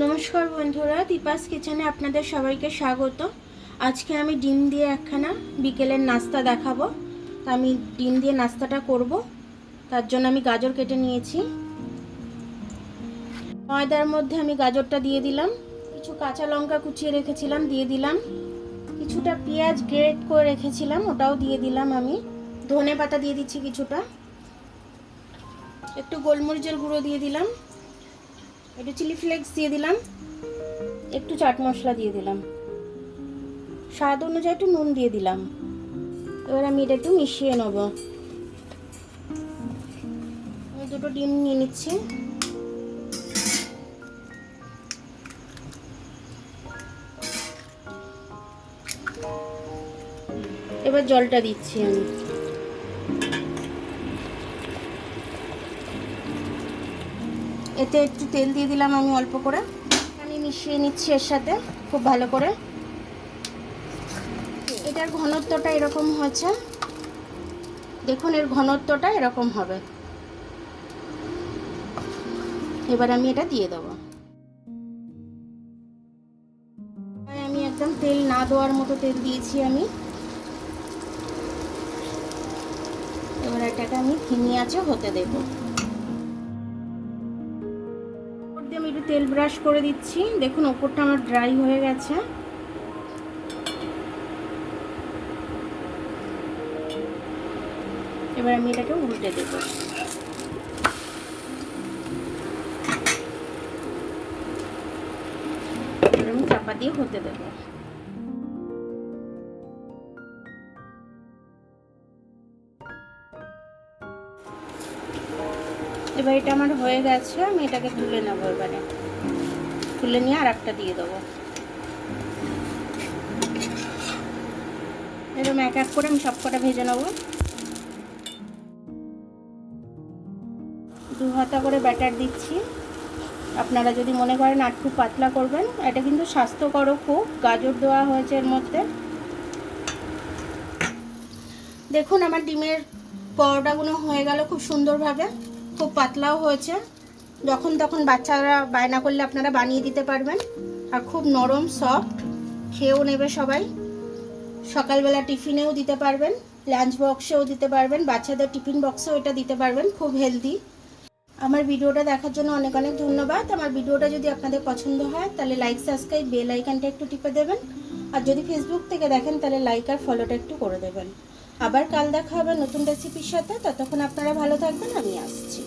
নমস্কার বন্ধুরা, দীপাস কিচেনে আপনাদের সবাইকে স্বাগত। আজকে আমি ডিম দিয়ে একখানা বিকেলের নাস্তা দেখাবো। তা আমি ডিম দিয়ে নাস্তাটা করব। তার জন্য আমি গাজর কেটে নিয়েছি। ময়দার মধ্যে আমি গাজরটা দিয়ে দিলাম, কিছু কাঁচা লঙ্কা কুচিয়ে রেখেছিলাম দিয়ে দিলাম, কিছুটা পেঁয়াজ গ্রেট করে রেখেছিলাম ওটাও দিয়ে দিলাম, আমি ধনে পাতা দিয়ে দিচ্ছি কিছুটা, একটু গোলমরিচের গুঁড়ো দিয়ে দিলাম, একটু চিলি ফ্লেক্স দিয়ে দিলাম, একটু চাট মশলা দিয়ে দিলাম, স্বাদ অনুযায়ী একটু নুন দিয়ে দিলাম। এবার আমি এটা একটু মিশিয়ে নেব। আমি দুটো ডিম নিয়ে নিচ্ছি। এবার জলটা দিচ্ছি আমি। এতে একটু তেল দিয়ে দিলাম আমি অল্প করে। আমি মিশিয়ে নিচ্ছি এর সাথে খুব ভালো করে। এটার ঘনত্বটা এরকম হয়েছে, দেখুন এর ঘনত্বটা এরকম হবে। এবার আমি এটা দিয়ে দেবো। আমি একদম তেল না দেওয়ার মতো তেল দিয়েছি আমি। এবার এটাকে আমি ধিমি আঁচে হতে দেবো। ওপর দিয়ে আমি একটু তেল ব্রাশ করে দিচ্ছি। দেখুন ওপরটা আমার ড্রাই হয়ে গেছে। এবার আমি এটাকে উল্টে দেবো। এবার আমি চাপা দিয়ে হতে দেবো। এবার এটা আমার হয়ে গেছে, আমি এটাকে তুলে নেবো। এবারে তুলে নিয়ে আর একটা দিয়ে দেবো। এরকম এক এক করে আমি সব কটা ভেজে নেবো। 2 হাতা করে ব্যাটার দিচ্ছি। আপনারা যদি মনে করেন আর একটু পাতলা করবেন, এটা কিন্তু স্বাস্থ্যকরও খুব, গাজর দেওয়া হয়েছে এর মধ্যে। দেখুন আমার ডিমের পরোটাগুলো হয়ে গেল খুব সুন্দরভাবে, খুব পাতলাও হয়েছে। যখন তখন বাচ্চারা বায়না করলে আপনারা বানিয়ে দিতে পারবেন। আর খুব নরম সফট, খেয়েও নেবে সবাই। সকালবেলা টিফিনেও দিতে পারবেন, লাঞ্চ বক্সেও দিতে পারবেন, বাচ্চাদের টিফিন বক্সেও এটা দিতে পারবেন, খুব হেলদি। আমার ভিডিওটা দেখার জন্য অনেক অনেক ধন্যবাদ। আমার ভিডিওটা যদি আপনাদের পছন্দ হয় তাহলে লাইক, সাবস্ক্রাইব, বেল আইকনটা একটু টিপে দেবেন। আর যদি ফেসবুক থেকে দেখেন তাহলে লাইক আর ফলোটা একটু করে দেবেন। আবার কাল দেখা হবে নতুন রেসিপির সাথে। ততক্ষণ আপনারা ভালো থাকবেন, আমি আসছি।